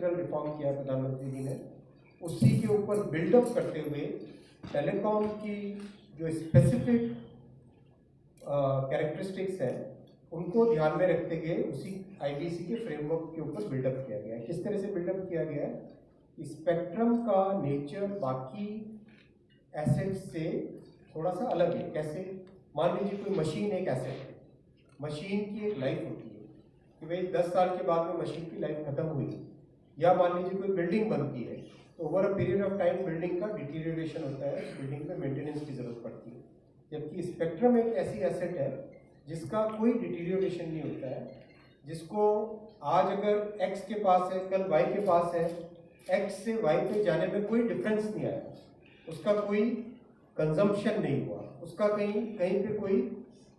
Structural reform किया प्रधानमंत्री जी ने, उसी के ऊपर बिल्डअप करते हुए टेलीकॉम की जो स्पेसिफिक कैरेक्टरिस्टिक्स हैं उनको ध्यान में रखते हुए उसी आईबीसी के फ्रेमवर्क के ऊपर बिल्डअप किया गया है। किस तरह से बिल्डअप किया गया है? स्पेक्ट्रम का नेचर बाकी एसेट्स से थोड़ा सा अलग है। कैसे? मान लीजिए कोई मशीन एक एसेट है, मशीन की एक लाइफ होती है कि भाई 10 साल के बाद में मशीन की लाइफ खत्म हुई, या मान लीजिए कोई बिल्डिंग बनती है तो over a period of time building का डिटीरियोरेशन होता है, बिल्डिंग में मेंटेनेंस की जरूरत पड़ती है। जबकि स्पेक्ट्रम एक ऐसी एसेट है जिसका कोई डिटीरियोरेशन नहीं होता है, जिसको आज अगर एक्स के पास है, कल वाई के पास है, एक्स से वाई पे जाने में कोई डिफरेंस नहीं आया, उसका कोई कंजम्पशन नहीं हुआ, उसका कहीं कहीं पे कोई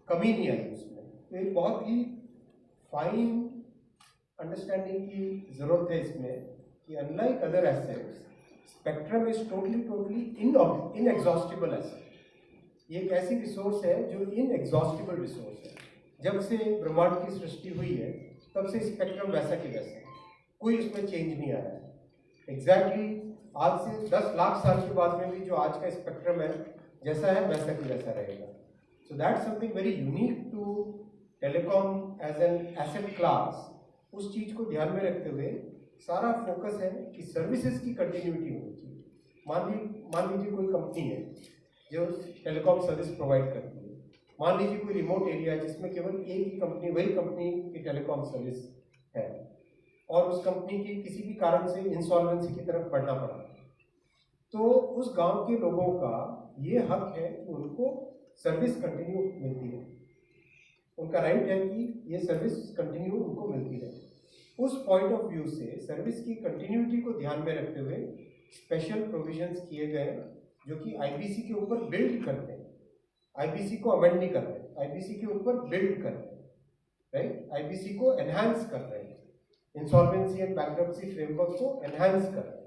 कमी नहीं आई उसमें। तो एक बहुत ही फाइन अंडरस्टैंडिंग की ज़रूरत है इसमें कि unlike other assets, spectrum is totally inexhaustible asset. ये एक ऐसी रिसोर्स है जो इनएग्जॉस्टिबल रिसोर्स है। जब से ब्रह्मांड की सृष्टि हुई है तब से स्पेक्ट्रम वैसा के वैसा है, कोई उसमें चेंज नहीं आया है। एग्जैक्टली आज से 10 लाख साल के बाद में भी जो आज का स्पेक्ट्रम है जैसा है वैसा के वैसा रहेगा। So that's something very unique to telecom as an asset class. उस चीज़ को ध्यान में रखते हुए सारा फोकस है कि सर्विसेज की कंटिन्यूटी होनी चाहिए। मान लीजिए कोई कंपनी है जो टेलीकॉम सर्विस प्रोवाइड करती है, मान लीजिए कोई रिमोट एरिया जिसमें केवल एक ही कंपनी, वही कंपनी की टेलीकॉम सर्विस है, और उस कंपनी की किसी भी कारण से इंसॉल्वेंसी की तरफ बढ़ना पड़ा, तो उस गांव के लोगों का ये हक है कि उनको सर्विस कंटिन्यू मिलती है, उनका राइट है कि ये सर्विस कंटिन्यू उनको मिलती है। उस पॉइंट ऑफ व्यू से सर्विस की कंटिन्यूटी को ध्यान में रखते हुए स्पेशल प्रोविजंस किए गए जो कि आईबीसी के ऊपर बिल्ड करते हैं, आईबीसी को अमेंड नहीं कर रहे, आईबीसी के ऊपर बिल्ड कर रहे हैं, राइट, आईबीसी को एनहांस कर रहे हैं, इंसॉल्वेंसी एंड बैंक्रप्सी फ्रेमवर्क को एनहांस कर रहे हैं।